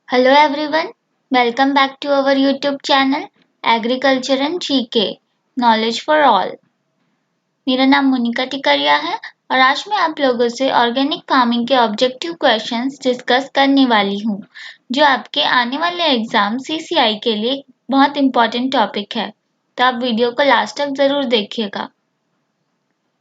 Hello everyone, welcome back to our YouTube channel Agriculture and GK Knowledge for All। मेरा नाम मोनिका टिकरिया है और आज मैं आप लोगों से ऑर्गेनिक फार्मिंग के ऑब्जेक्टिव क्वेश्चंस डिस्कस करने वाली हूँ जो आपके आने वाले एग्जाम CCI के लिए बहुत इम्पोर्टेंट टॉपिक है, तो आप वीडियो को लास्ट तक ज़रूर देखिएगा।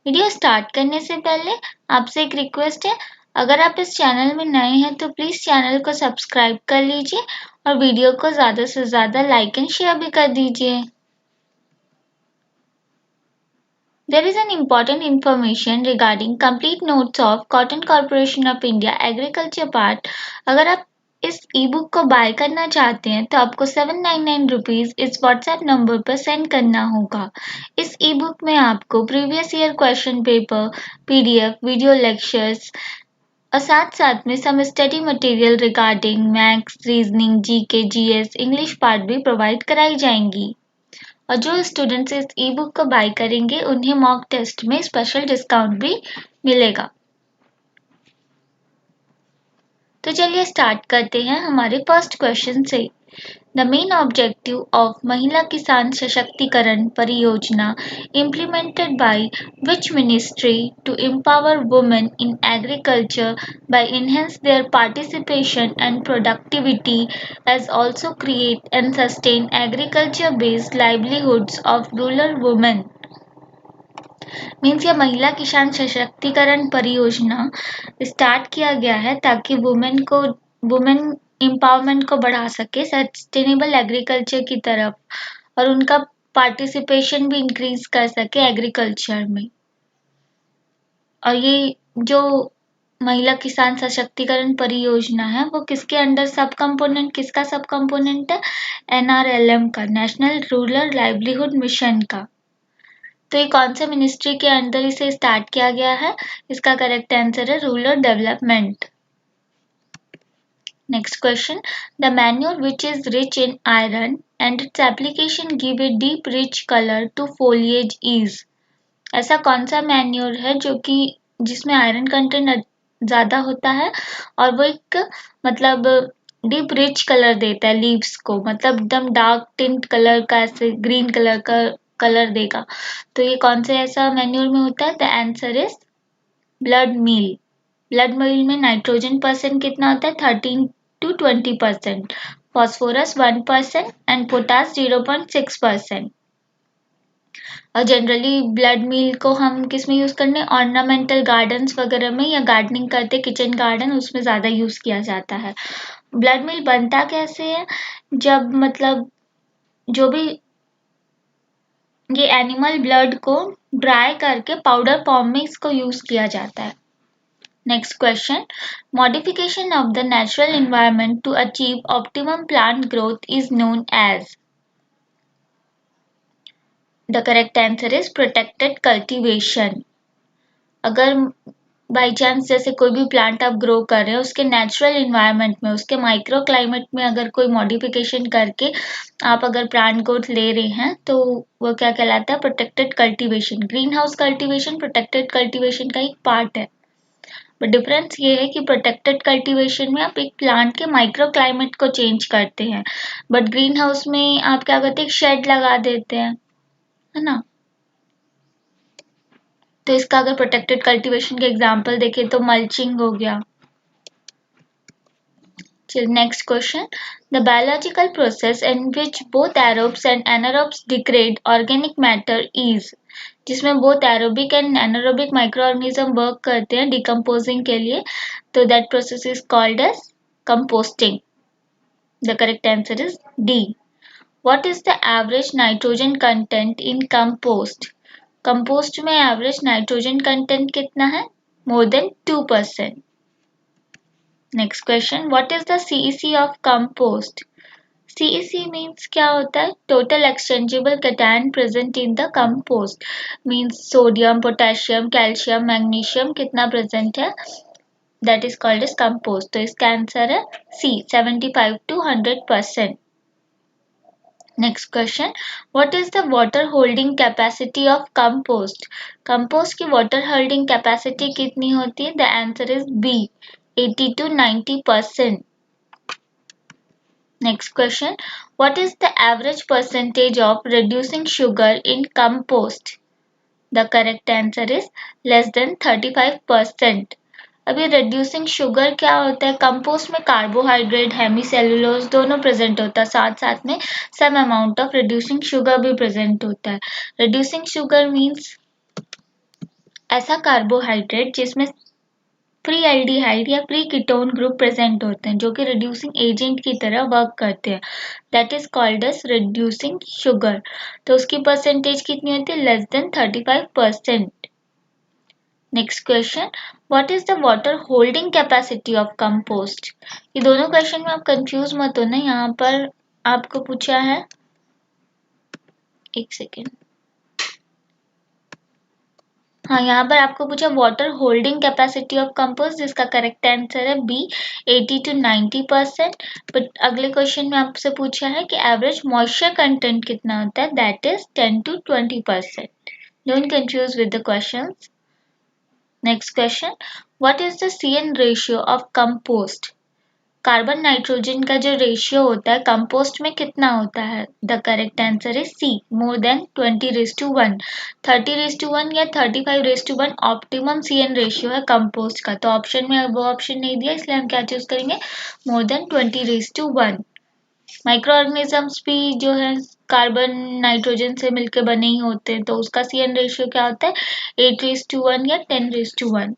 वीडियो स्टार्ट करने से पहले आपसे एक रिक्वेस्ट है, अगर आप इस चैनल में नए हैं तो प्लीज़ चैनल को सब्सक्राइब कर लीजिए और वीडियो को ज़्यादा से ज़्यादा लाइक एंड शेयर भी कर दीजिए। There is an important information regarding complete notes of Cotton Corporation of India Agriculture Part। अगर आप इस ई बुक को बाय करना चाहते हैं तो आपको 799 रुपीज़ इस व्हाट्सएप नंबर पर सेंड करना होगा। इस ई बुक में आपको previous year question paper, PDF, video lectures और साथ साथ में some study material regarding maths, reasoning, GK, GS, English part भी प्रोवाइड कराई जाएंगी। और जो स्टूडेंट्स इस ई बुक को बाय करेंगे उन्हें मॉक टेस्ट में स्पेशल डिस्काउंट भी मिलेगा। तो चलिए स्टार्ट करते हैं हमारे फर्स्ट क्वेश्चन से। द मेन ऑब्जेक्टिव ऑफ महिला किसान सशक्तिकरण परियोजना implemented by which ministry to empower women in agriculture by enhance their participation and productivity as also create and sustain agriculture based livelihoods of rural women। Means यह महिला किसान सशक्तिकरण परियोजना start किया गया है ताकि वुमेन एम्पावरमेंट को बढ़ा सके सस्टेनेबल एग्रीकल्चर की तरफ और उनका पार्टिसिपेशन भी इंक्रीज कर सके एग्रीकल्चर में। और ये जो महिला किसान सशक्तिकरण परियोजना है वो किसके अंडर किसका सब कंपोनेंट है? NRLM का, नेशनल रूरल लाइवलीहुड मिशन का। तो ये कौन से मिनिस्ट्री के अंदर इसे स्टार्ट किया गया है? इसका करेक्ट आंसर है rural development. Next question, the manure which is rich in iron and its application give a deep rich colour to foliage is. ऐसा कौन सा मैन्योर है जो कि जिसमें आयरन कंटेंट ज्यादा होता है और वो एक मतलब डीप रिच कलर देता है लीव्स को, मतलब एकदम डार्क टिंट कलर का, ऐसे ग्रीन कलर का कलर देगा। तो ये कौन से ऐसा मैन्योर में होता है? The answer is blood meal. Blood meal में नाइट्रोजन परसेंट कितना होता है? 13 to 20%, फॉस्फोरस 1% एंड पोटास 0.6%। और जनरली ब्लड मील को हम किस में यूज करने? ऑर्नामेंटल गार्डन्स वगैरह में, या गार्डनिंग करते किचन गार्डन, उसमें ज्यादा यूज किया जाता है। ब्लड मील बनता कैसे है? जब मतलब जो भी ये एनिमल ब्लड को ड्राई करके पाउडर फॉर्म में इसको यूज किया जाता है। Next question, modification of the natural environment to achieve optimum plant growth is known as. The correct answer is protected cultivation. अगर बाई चांस जैसे कोई भी प्लांट आप ग्रो कर रहे हैं उसके नेचुरल इन्वायरमेंट में, उसके माइक्रो क्लाइमेट में अगर कोई मॉडिफिकेशन करके आप अगर प्लांट ग्रोथ ले रहे हैं तो वो क्या कहलाता है? Protected cultivation. Green house cultivation protected cultivation का एक पार्ट है, बट डिफरेंस ये है कि प्रोटेक्टेड कल्टीवेशन में आप एक प्लांट के माइक्रो क्लाइमेट को चेंज करते हैं, बट ग्रीन हाउस में आप क्या करते हैं? शेड लगा देते हैं, है ना। तो इसका अगर प्रोटेक्टेड कल्टीवेशन के एग्जांपल देखें तो मल्चिंग हो गया। Next question, the biological process in which both aerobes and anaerobes degrade organic matter is. जिसमें both aerobic and anaerobic microorganism work करते हैं डिकम्पोजिंग के लिए, तो that process is called as composting. The correct answer is D. What is the average nitrogen content in compost? Compost में average nitrogen content कितना है? More than 2%। Next question, what is the CEC of compost? CEC means क्या होता है? Total exchangeable cation present in the compost. Means sodium, potassium, calcium, magnesium कितना present है? That is called as compost. तो इसका answer है C, 75 to 100%। Next question, what is the water holding capacity of compost? Compost की water holding capacity कितनी होती है? The answer is B, 80 to 90%। Next question. What is the average percentage of reducing sugar in compost? The correct answer is less than 35%. अभी reducing sugar क्या होता है? Compost में carbohydrate hemicellulose दोनों present होता है, साथ साथ में some amount of reducing sugar भी प्रेजेंट होता है. Reducing sugar means ऐसा कार्बोहाइड्रेट जिसमें प्री एल्डिहाइड या प्री कीटोन ग्रुप प्रेजेंट होते हैं जो कि रिड्यूसिंग एजेंट की तरह वर्क करते हैं. That is called as reducing sugar. तो उसकी परसेंटेज कितनी होती है? Less than 35%. Next question. What is the water holding capacity of compost? ये दोनों क्वेश्चन में आप कंफ्यूज मत होना. यहाँ पर आपको पूछा है, एक सेकेंड, हाँ यहाँ पर आपको पूछा water holding capacity of compost, जिसका करेक्ट आंसर है बी 80 to 90%. बट अगले क्वेश्चन में आपसे पूछा है कि एवरेज मॉइस्चर कंटेंट कितना होता है, that is 10 to 20%. Don't confuse with the questions. Next question. What is the CN ratio of compost? Carbon nitrogen का जो रेशियो होता है कंपोस्ट में कितना होता है? The correct answer is C, more than 20:1. 30:1 या 35:1 ऑप्टिमम CN रेशियो है कंपोस्ट का. तो ऑप्शन में वो ऑप्शन नहीं दिया, इसलिए हम क्या चूज करेंगे? मोर देन 20:1. माइक्रो ऑर्गेनिजम्स भी जो है कार्बन नाइट्रोजन से मिलकर बने ही होते हैं, तो उसका CN रेशियो क्या होता है? 8:1 या 10:1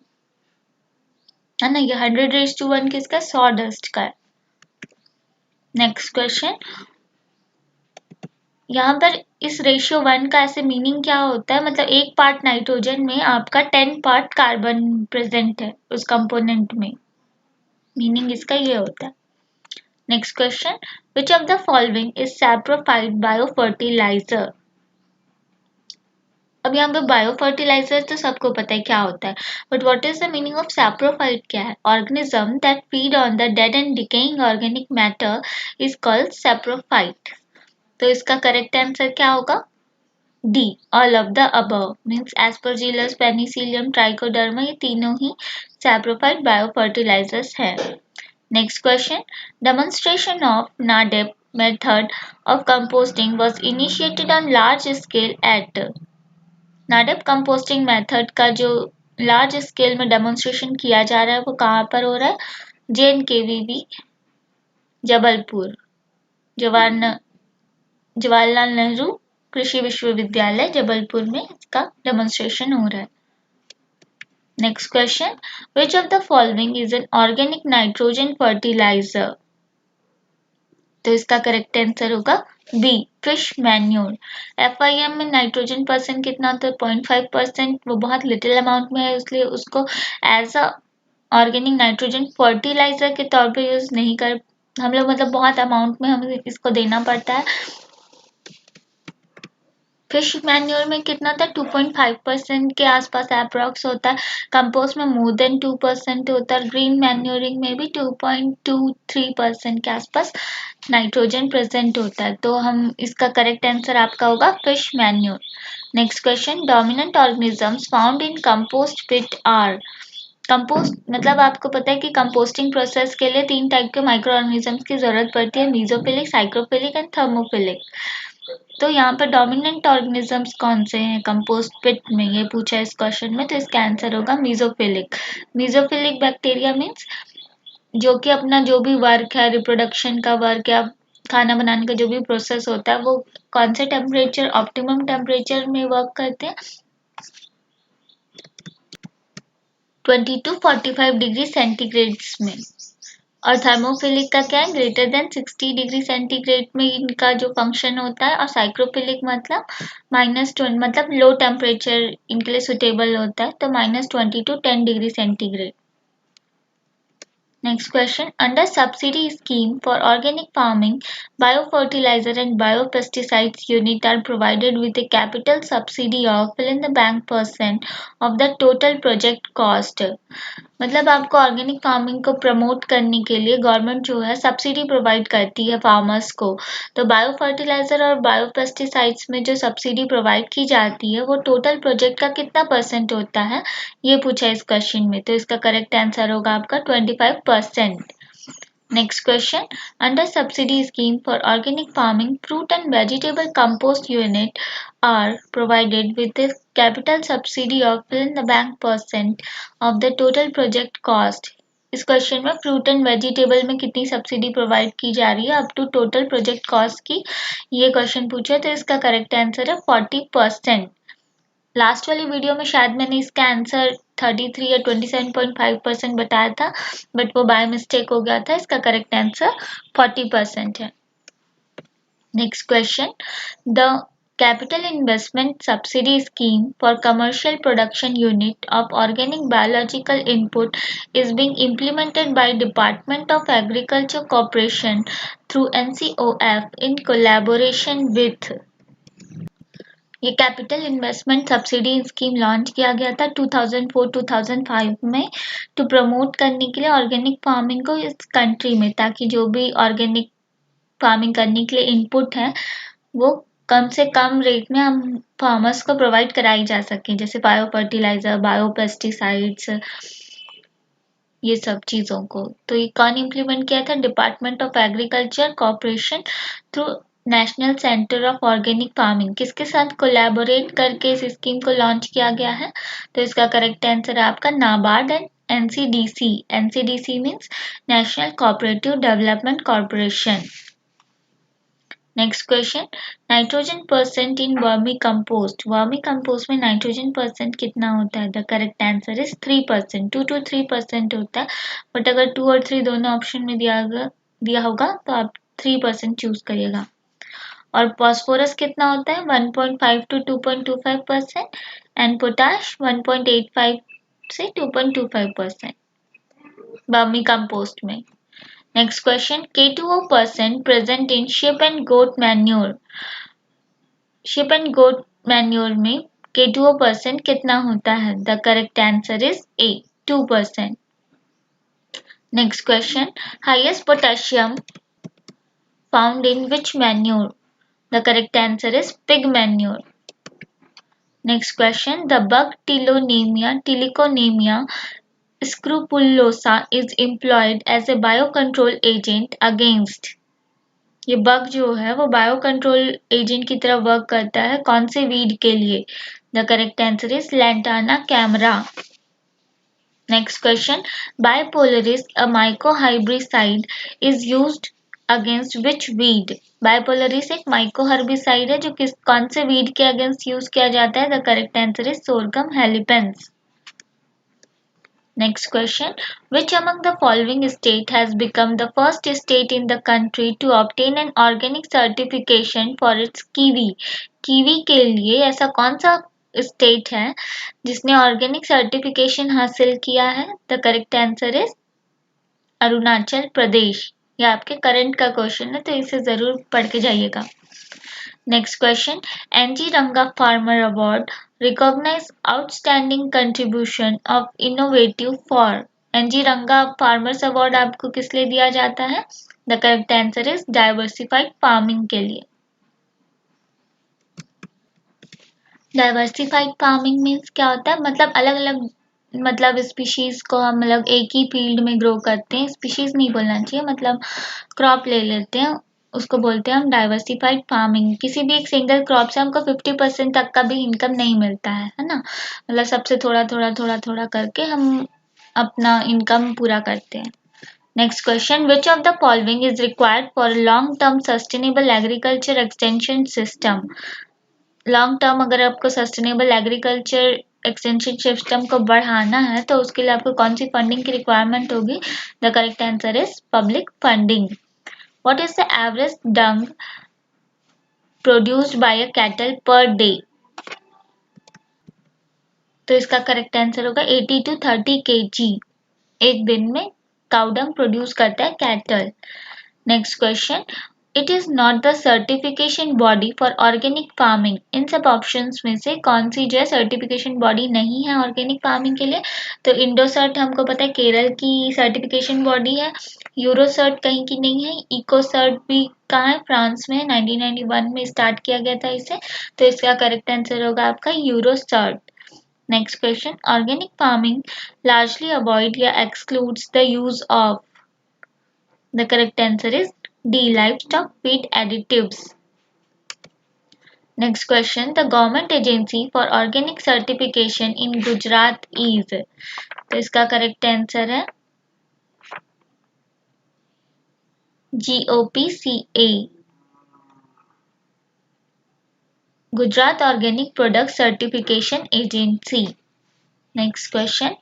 है ना. ये 100:1 किसका? सॉडस्ट का है. Next question. यहाँ पर इस रेशियो 1 का ऐसे मीनिंग क्या होता है? मतलब 1 पार्ट नाइट्रोजन में आपका 10 पार्ट कार्बन प्रेजेंट है उस कंपोनेंट में. मीनिंग इसका ये होता है. Next question. Which of the following is saprophyte biofertilizer? अब यहाँ पे बायोफर्टिलाइजर तो सबको पता है क्या होता है, but what is the meaning of saprophyte क्या है? Organism that feed on the dead and decaying organic matter is called saprophyte. तो इसका करेक्ट आंसर क्या होगा? D, all of the above. Means Aspergillus, Penicillium, trichoderma, ये तीनों ही saprophyte biofertilisers हैं. Next question. Demonstration of NADEP method of composting was initiated on large scale eight. NADEP composting method का जो large scale में डेमोन्स्ट्रेशन किया जा रहा है वो कहाँ पर हो रहा है? JNKVB जबलपुर, जवाहरलाल नेहरू कृषि विश्वविद्यालय जबलपुर में इसका डेमोन्स्ट्रेशन हो रहा है. Next question. Which of the following is an organic nitrogen fertilizer? तो इसका करेक्ट आंसर होगा बी, फिश मैन्योर. FIM में नाइट्रोजन परसेंट कितना होता है? 0.5%. वो बहुत लिटिल अमाउंट में है, इसलिए उसको as a organic nitrogen fertilizer के तौर पे यूज नहीं कर हम लोग, मतलब बहुत अमाउंट में हमें इसको देना पड़ता है. फिश मैन्योर में कितना था? 2.5% के आसपास अप्रॉक्स होता है. कंपोस्ट में मोर देन 2% होता है. ग्रीन मैन्योरिंग में भी 2.23% के आसपास नाइट्रोजन प्रेजेंट होता है. तो हम इसका करेक्ट आंसर आपका होगा fish manure. Next question. Dominant organisms found in compost pit are. Compost मतलब आपको पता है कि कंपोस्टिंग प्रोसेस के लिए 3 टाइप के माइक्रो ऑर्गेनिजम्स की जरूरत पड़ती है, मीजोफिलिक, साइक्रोफिलिक एंड थर्मोफिलिक. तो यहाँ पर डोमिनेंट ऑर्गेनिजम्स कौन से हैं कंपोस्ट पिट में, ये पूछा है इस क्वेश्चन में. तो इसका आंसर होगा मीजोफिलिक. मीजोफिलिक बैक्टीरिया मीन्स जो कि अपना जो भी वर्क है, रिप्रोडक्शन का वर्क या खाना बनाने का जो भी प्रोसेस होता है वो कौन से टेम्परेचर, ऑप्टिमम टेम्परेचर में वर्क करते हैं? 20 to 45 डिग्री सेंटीग्रेड्स में. और थर्मोफिलिक का क्या है? ग्रेटर देन 60 डिग्री सेंटीग्रेड में इनका जो फंक्शन होता है. और साइक्रोफिलिक मतलब -20, मतलब लो टेम्परेचर इनके लिए सुटेबल होता है, तो -20 to 10 degree centigrade. Next question. Under subsidy scheme for organic farming, biofertilizer and biopesticides unit are provided with a capital subsidy of fill in the blank % of the total project cost. मतलब आपको organic farming को promote करने के लिए government जो है subsidy provide करती है फार्मर्स को. तो बायो फर्टिलाइजर और बायो पेस्टिसाइड्स में जो सब्सिडी प्रोवाइड की जाती है वो टोटल प्रोजेक्ट का कितना % होता है, ये पूछा है इस क्वेश्चन में. तो इसका करेक्ट आंसर होगा आपका 25%. Next question. Under subsidy scheme for organic farming, fruit and vegetable compost unit are provided with a capital subsidy of fill in the bank percent of the total project cost. इस question में fruit and vegetable में कितनी subsidy provide की जा रही है up to total project cost की ये क्वेश्चन पूछा है तो इसका करेक्ट आंसर है 40%। लास्ट वाली वीडियो में शायद मैंने इसका आंसर 33 या 27.5% बताया था बट वो बाय मिस्टेक हो गया था इसका करेक्ट आंसर 40% है। Next question the capital investment subsidy scheme for commercial production unit of organic biological input is being implemented by Department of Agriculture Corporation through NCOF in collaboration with ये capital investment subsidy scheme launch किया गया था 2004-2005 में to promote करने के लिए organic farming को इस कंट्री में ताकि जो भी ऑर्गेनिक फार्मिंग करने के लिए इनपुट है वो कम से कम रेट में हम फार्मर्स को प्रोवाइड कराई जा सके जैसे बायो फर्टिलाइजर बायो पेस्टिसाइड्स ये सब चीज़ों को तो ये कौन इम्प्लीमेंट किया था department of agriculture corporation through national centre of organic farming किसके साथ कोलैबोरेट करके इस स्कीम को लॉन्च किया गया है तो इसका करेक्ट आंसर है आपका NABARD and NCDC NCDC means national cooperative development corporation. Next question nitrogen percent in vermi compost में नाइट्रोजन परसेंट कितना होता है the correct answer is 3% 2 to 3% होता है बट अगर 2 और 3 दोनों ऑप्शन में दिया होगा तो आप 3% चूज करिएगा और फॉस्फोरस कितना होता है 1.5 to 2.25% एंड पोटाश 1.85 से 2.25% वर्मी कंपोस्ट में। Next question K2O% present in sheep and goat manure में K2O% कितना होता है The correct answer is A 2%। Next question highest potassium found in which manure The correct answer is pig manure। Next question the bug Tiliconemia scrupulosa is employed as a biocontrol agent against ये bug जो है वो bio control agent की तरह work करता है कौन से वीड के लिए the correct answer is Lantana camara. Next question Bipolaris a mycoherbicide is used against which weed Bipolaris एक माइकोहर्बिसाइड है जो कौन से वीड के अगेंस्ट यूज किया जाता है the correct answer is Sorghum halepense. Next question which among the following state has become the first state in the country to obtain an organic certification for its kiwi के लिए ऐसा कौन सा state है जिसने ऑर्गेनिक सर्टिफिकेशन हासिल किया है the correct answer is Arunachal Pradesh. ये आपके करंट का क्वेश्चन है तो इसे जरूर पढ़ के जाइएगा। Next question NG Ranga Farmer Award recognize outstanding contribution of innovative for NG Ranga Farmers Award आपको किस लिए दिया जाता है The correct answer is diversified farming के लिए। Diversified farming means क्या होता है मतलब अलग अलग मतलब स्पीशीज को हम मतलब एक ही फील्ड में ग्रो करते हैं स्पीशीज नहीं बोलना चाहिए मतलब क्रॉप ले लेते हैं उसको बोलते हैं हम डाइवर्सिफाइड फार्मिंग किसी भी एक सिंगल क्रॉप से हमको 50% तक का भी इनकम नहीं मिलता है ना मतलब सबसे थोड़ा थोड़ा थोड़ा थोड़ा करके हम अपना इनकम पूरा करते हैं। Next question which of the following is required for long term sustainable agriculture extension system long term अगर आपको सस्टेनेबल एग्रीकल्चर एक्सटेंशन सिस्टम को बढ़ाना है तो उसके लिए आपको कौन सी फंडिंग की रिक्वायरमेंट होगी the correct answer is public funding. What is the average dung produced by a cattle per day? तो इसका करेक्ट आंसर होगा 80 to 30 kg एक दिन में काउ डंग प्रोड्यूस करता है cattle. Next question it is not the certification body for organic farming in सब options में से कौन सी जो है सर्टिफिकेशन बॉडी नहीं है ऑर्गेनिक फार्मिंग के लिए तो इंडोसर्ट हमको पता है केरल की सर्टिफिकेशन बॉडी है यूरोसर्ट कहीं की नहीं है इकोसर्ट भी कहाँ है फ्रांस में 1991 में स्टार्ट किया गया था इसे तो इसका करेक्ट आंसर होगा आपका Eurocert. Next question organic farming largely avoid या excludes the use of The correct answer is D. Livestock feed additives. Next question. The government agency for organic certification in Gujarat is. तो इसका correct answer है GOPCA. Gujarat Organic Product Certification Agency. Next question.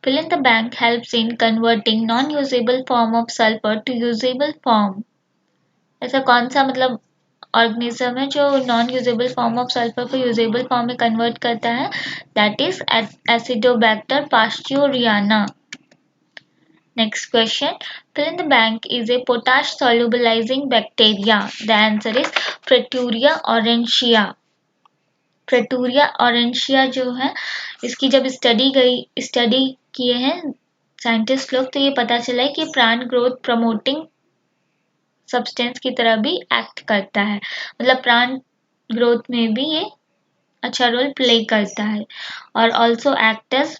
Fill in the blank helps in converting non-usable form of sulfur to usable form. ऐसा कौन सा मतलब organism है जो non usable form of sulphur को यूजेबल फॉर्म में convert करता है? That is Acidobacter pasteuriana. Next question. Fill in the blank is a potash solubilizing bacteria. The answer is Pretoria aurantia. Pretoria aurantia जो है इसकी जब स्टडी किए हैं साइंटिस्ट लोग तो ये पता चला है कि प्लांट ग्रोथ प्रमोटिंग सब्सटेंस की तरह भी एक्ट करता है. मतलब प्लांट ग्रोथ में भी ये अच्छा रोल प्ले करता है और also act as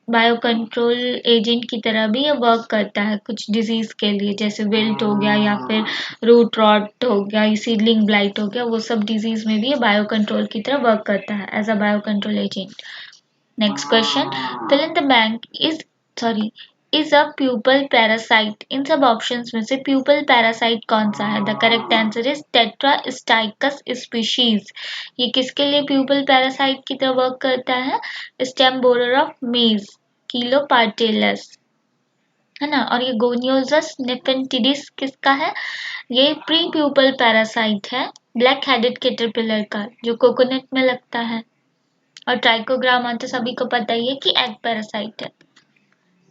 biocontrol agent की तरह भी ये वर्क करता है कुछ डिजीज के लिए, जैसे विल्ट हो गया या फिर रूट रॉट हो गया, सीडलिंग ब्लाइट हो गया, वो सब डिजीज में भी ये बायोकंट्रोल की तरह वर्क करता है as a biocontrol agent. Next question. Fill in the blank is a pupal parasite. इन सब ऑप्शंस में से प्यूपल पैरासाइट कौन सा है? The correct answer is Tetrastichus species. ये किसके लिए प्यूपल पैरासाइट की तरह वर्क करता है? स्टेम बोरर ऑफ मेज कीलोपार्टेलस, है ना. और ये गोनियोजस निफेंटिडिस किसका है? ये प्री प्यूपल पैरासाइट है ब्लैक हेडेड कैटरपिलर का जो कोकोनट में लगता है. और ट्राइकोग्रामा तो सभी को पता ही है कि एग पैरासाइट है.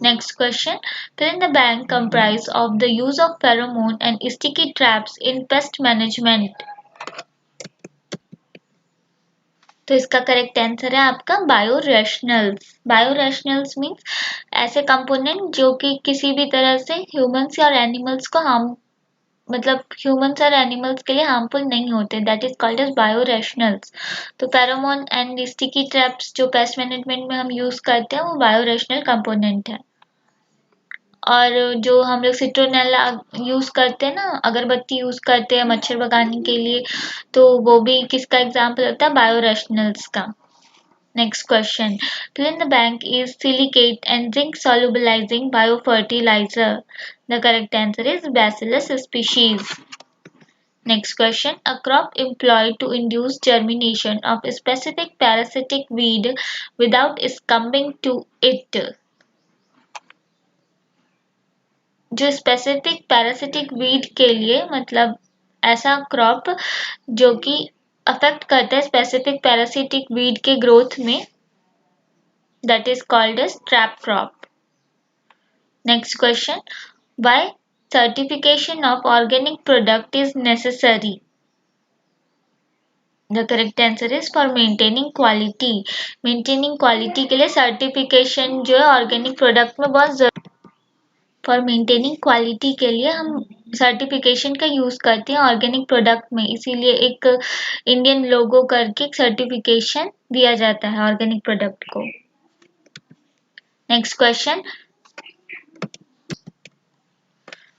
Next question. Fill in the blank comprise of the use of pheromone and sticky traps in pest management. तो इसका करेक्ट आंसर है आपका बायोरेशनल्स. बायोरेशनल्स मीन्स ऐसे कंपोनेंट जो कि किसी भी तरह से ह्यूमंस और एनिमल्स को ह्यूमंस और एनिमल्स के लिए हार्मफुल नहीं होते. That is called as biorationals. तो फेरोमोन एंड स्टिकी ट्रैप्स जो पेस्ट मैनेजमेंट में हम यूज करते हैं वो बायोरेशनल कंपोनेंट है. और जो हम लोग सिट्रोनेला यूज करते हैं ना, अगरबत्ती यूज करते हैं मच्छर भगाने के लिए, तो वो भी किसका एग्जाम्पल होता है? बायोरेशनल्स का. Next question. Fill in the blank is silicate and zinc solubilizing biofertilizer. The correct answer is bacillus species. Next question. A crop employed to induce germination of a specific parasitic weed without succumbing to it. जो specific parasitic weed के लिए मतलब ऐसा crop जो कि affect करता है specific parasitic weed के ग्रोथ में, that is called as trap crop. Next question. Why certification of organic product is necessary? The correct answer is for maintaining quality. Maintaining quality के लिए सर्टिफिकेशन जो है ऑर्गेनिक प्रोडक्ट में बहुत जरूरी. For maintaining quality के लिए हम सर्टिफिकेशन का यूज करते हैं ऑर्गेनिक प्रोडक्ट में, इसीलिए एक इंडियन लोगो करके एक सर्टिफिकेशन दिया जाता है ऑर्गेनिक प्रोडक्ट को. Next question.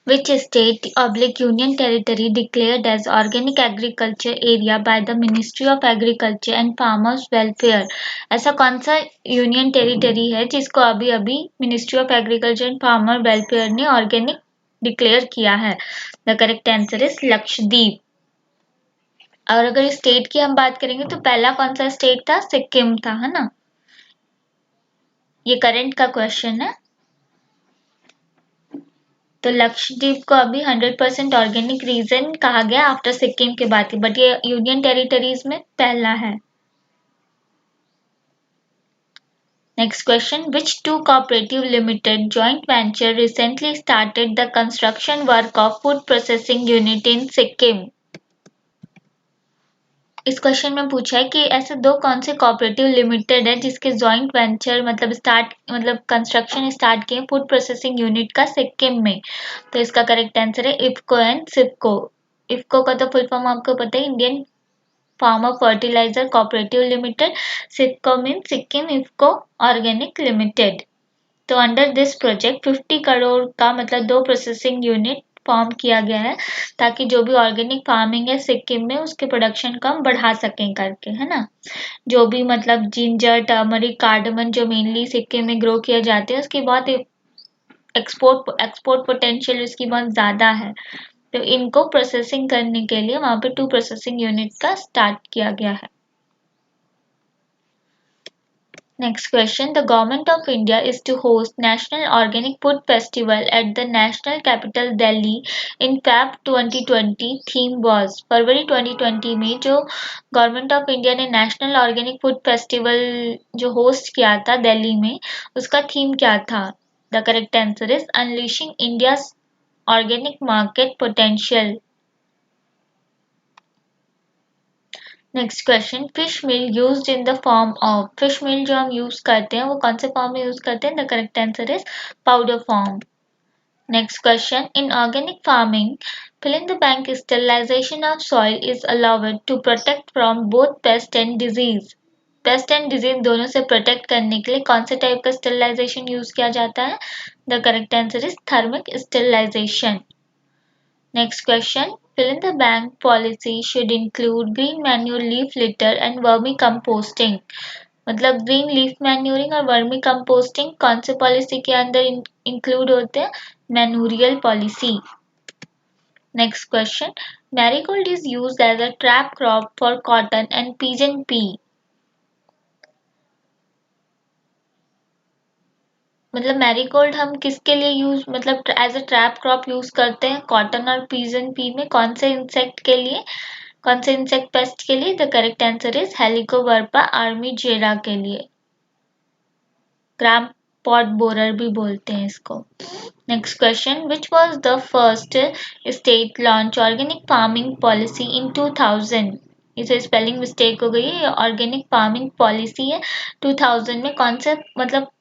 Which state/union territory declared as organic agriculture area by the Ministry of Agriculture and Farmers Welfare? ऐसा कौन सा यूनियन टेरिटरी है जिसको अभी अभी ministry of agriculture and farmer welfare ने ऑर्गेनिक डिक्लेयर किया है? The correct answer is Lakshadweep. और अगर स्टेट की हम बात करेंगे तो पहला कौन सा स्टेट था? सिक्किम था, है ना. ये करंट का क्वेश्चन है. तो लक्षद्वीप को अभी 100% ऑर्गेनिक रीजन कहा गया आफ्टर सिक्किम के बाद, बट ये यूनियन टेरिटरीज में पहला है. Next question. Which two cooperative limited joint venture recently started the construction work of food processing unit in Sikkim? इस क्वेश्चन में पूछा है कि ऐसे दो कौन से कोऑपरेटिव लिमिटेड है जिसके जॉइंट वेंचर मतलब कंस्ट्रक्शन स्टार्ट किए फूड प्रोसेसिंग यूनिट का सिक्किम में. तो इसका करेक्ट आंसर है इफ्को एंड सिप्को. इफ्को का तो फुल फॉर्म आपको पता है, Indian farmer fertiliser cooperative limited. SIPCO mean Sikkim IFFCO organic limited. तो अंडर दिस प्रोजेक्ट 50 करोड़ का मतलब 2 प्रोसेसिंग यूनिट फॉर्म किया गया है ताकि जो भी ऑर्गेनिक फार्मिंग है सिक्किम में उसके प्रोडक्शन को हम बढ़ा सकें करके, है ना। जो भी मतलब जिंजर, टर्मरिक, कार्डमन जो मेनली सिक्किम में ग्रो किया जाते हैं उसकी बहुत एक्सपोर्ट पोटेंशियल उसकी बहुत ज़्यादा है। तो इनको प्रोसेसिंग करने के लिए वहाँ पे 2 प्रोसेसिंग यूनिट का स्टार्ट किया गया है। Next question. The Government of India is to host National Organic Food Festival at the National Capital Delhi in Feb 2020. Theme was फरवरी 2020 में जो गवर्नमेंट ऑफ इंडिया ने नेशनल ऑर्गेनिक फूड फेस्टिवल जो host किया था दिल्ली में, उसका थीम क्या था? The correct answer is unleashing India's organic market potential. Next question, fish meal used in the form of, fish meal जो हम यूज करते हैं वो कौन से फॉर्म में यूज करते हैं? The correct answer is powder form. Next question, in organic farming fill in the blank sterilization of soil is allowed to protect from both pest and disease. Paste and disease दोनों से protect करने के लिए कौन से type का sterilisation use किया जाता है? The correct answer is thermic sterilization. Next question, fill in the blank policy should include green manure, leaf litter and vermicomposting. मतलब ग्रीन लीफ मैन्यूरिंग और वर्मी कंपोस्टिंग कौन से पॉलिसी के अंदर इंक्लूड होते हैं? Manurial policy. Next question, marigold is used as a trap crop for cotton and pigeon pea. मतलब marigold हम किसके लिए यूज मतलब as a trap crop use करते हैं? कॉटन और पिजन पी में कौन से इंसेक्ट के लिए, कौन से इंसेक्ट पेस्ट के लिए? The correct answer is Helicoverpa armigera के लिए। क्रैम्प पॉट बोरर भी बोलते हैं इसको। Next question, which was the first state launch organic farming policy in 2000? इसे स्पेलिंग मिस्टेक हो गई है, ऑर्गेनिक फार्मिंग पॉलिसी है। 2000 में कौन से मतलब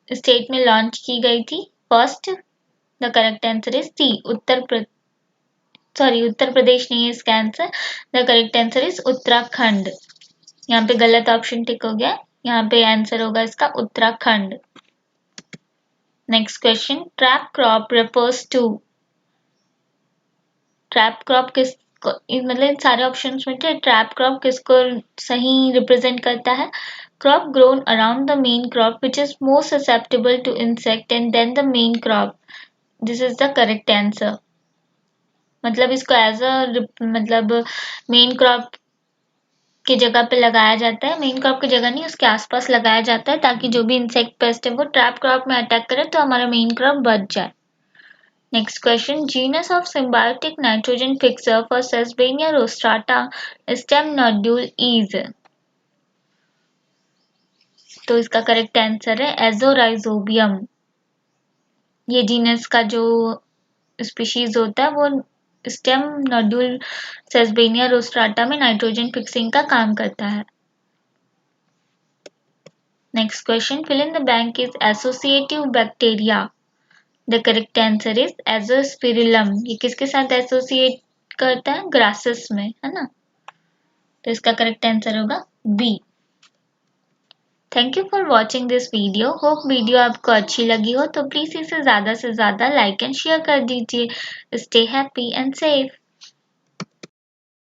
स्टेट में लॉन्च की गई थी first? The correct answer is C Uttar Pradesh नहीं है इसका answer. The correct answer is Uttarakhand. यहाँ पे गलत ऑप्शन टिक हो गया, यहाँ पे आंसर होगा इसका Uttarakhand. Next question, trap crop refers to, trap crop किस मतलब इन सारे ऑप्शंस में से ट्रैप क्रॉप किसको सही रिप्रेजेंट करता है? Crop grown around the main crop which is more susceptible to insect and then the main crop. This is the correct answer. मतलब इसको एज अ मतलब मेन क्रॉप की जगह पे लगाया जाता है, मेन क्रॉप की जगह नहीं उसके आसपास लगाया जाता है ताकि जो भी इंसेक्ट पेस्ट है वो ट्रैप क्रॉप में अटैक करे तो हमारा मेन क्रॉप बच जाए। Next question, genus of symbiotic nitrogen fixer for sesbania rostrata stem nodule is. तो इसका करेक्ट आंसर है एजोराइजोबियम। ये जीनस का जो स्पीशीज होता है वो स्टेम नोड्यूल सेसबेनिया रोस्ट्राटा में नाइट्रोजन फिक्सिंग का काम करता है। Next question, fill in the blank is associative bacteria. The correct answer is Azospirillum. ये किसके साथ एसोसिएट करता है? ग्रासेस में, है ना। तो इसका करेक्ट आंसर होगा B. Thank you for watching this video. Hope video आपको अच्छी लगी हो तो प्लीज इसे ज्यादा से ज्यादा लाइक एंड शेयर कर दीजिए। Stay happy and safe.